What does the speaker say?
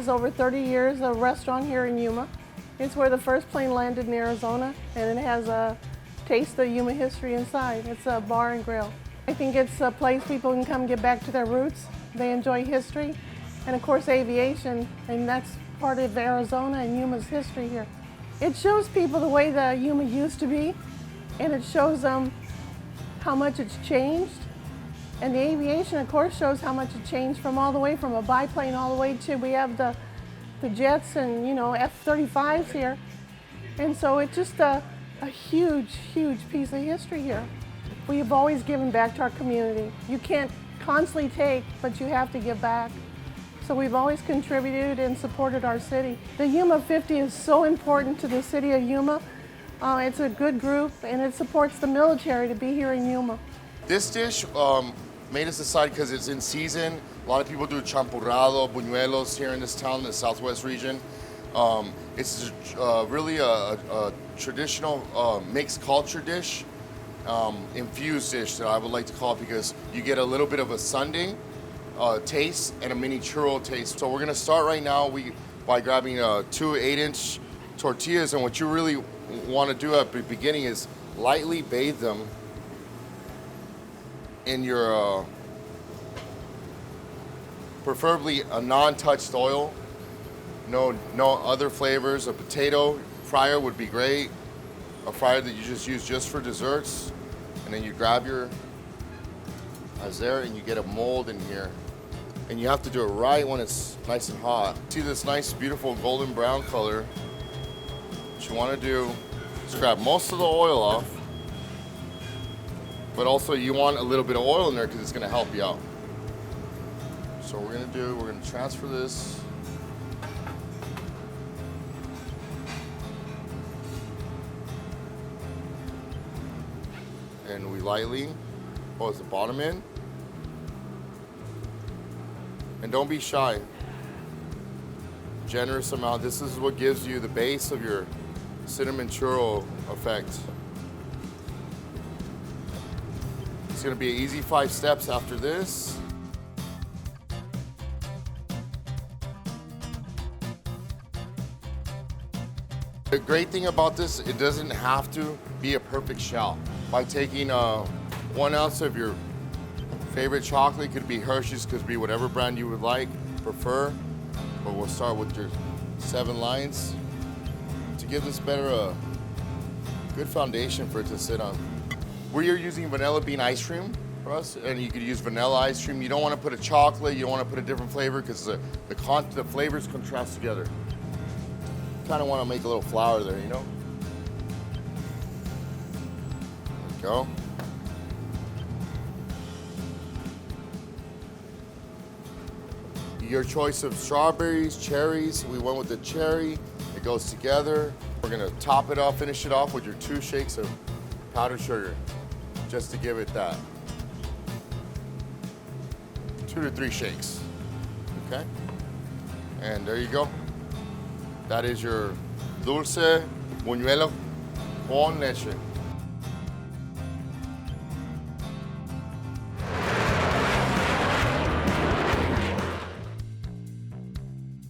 has over 30 years, a restaurant here in Yuma. It's where the first plane landed in Arizona, and it has a taste of Yuma history inside. It's a bar and grill. I think it's a place people can come get back to their roots. They enjoy history, and of course aviation, and that's part of Arizona and Yuma's history here. It shows people the way the Yuma used to be, and it shows them how much it's changed. And the aviation, of course, shows how much it changed from all the way from a biplane all the way to, we have the jets and, you know, F-35s here. And so it's just a huge, huge piece of history here. We've always given back to our community. You can't constantly take, but you have to give back. So we've always contributed and supported our city. The Yuma 50 is so important to the city of Yuma. It's a good group, and it supports the military to be here in Yuma. This dish made us decide because it's in season. A lot of people do champurrado, buñuelos here in this town, in the southwest region. It's really a traditional mixed culture dish, infused dish that I would like to call it, because you get a little bit of a Sunday taste and a mini churro taste. So we're gonna start right now by grabbing 2 8-inch tortillas, and what you really want to do at the beginning is lightly bathe them in your preferably a non-touched oil. No other flavors. A potato fryer would be great. A fryer that you just use just for desserts, and then you grab your there and you get a mold in here, and you have to do it right when it's nice and hot. See this nice beautiful golden brown color. What you want to do is grab most of the oil off, but also you want a little bit of oil in there because it's going to help you out. So what we're going to transfer this. And we lightly pose the bottom in. And don't be shy. Generous amount. This is what gives you the base of your cinnamon churro effect. It's going to be an easy 5 steps after this. The great thing about this, it doesn't have to be a perfect shell. By taking 1 ounce of your favorite chocolate, could be Hershey's, could be whatever brand you would prefer, but we'll start with your 7 lines to give this a good foundation for it to sit on. We're using vanilla bean ice cream for us, and you could use vanilla ice cream. You don't want to put a chocolate, you don't want to put a different flavor, because the flavors contrast together. Kind of want to make a little flour there, you know? There we go. Your choice of strawberries, cherries. We went with the cherry. It goes together. We're gonna top it off, finish it off with your 2 shakes of powdered sugar, just to give it that 2 to 3 shakes, okay? And there you go. That is your dulce buñuelo con leche.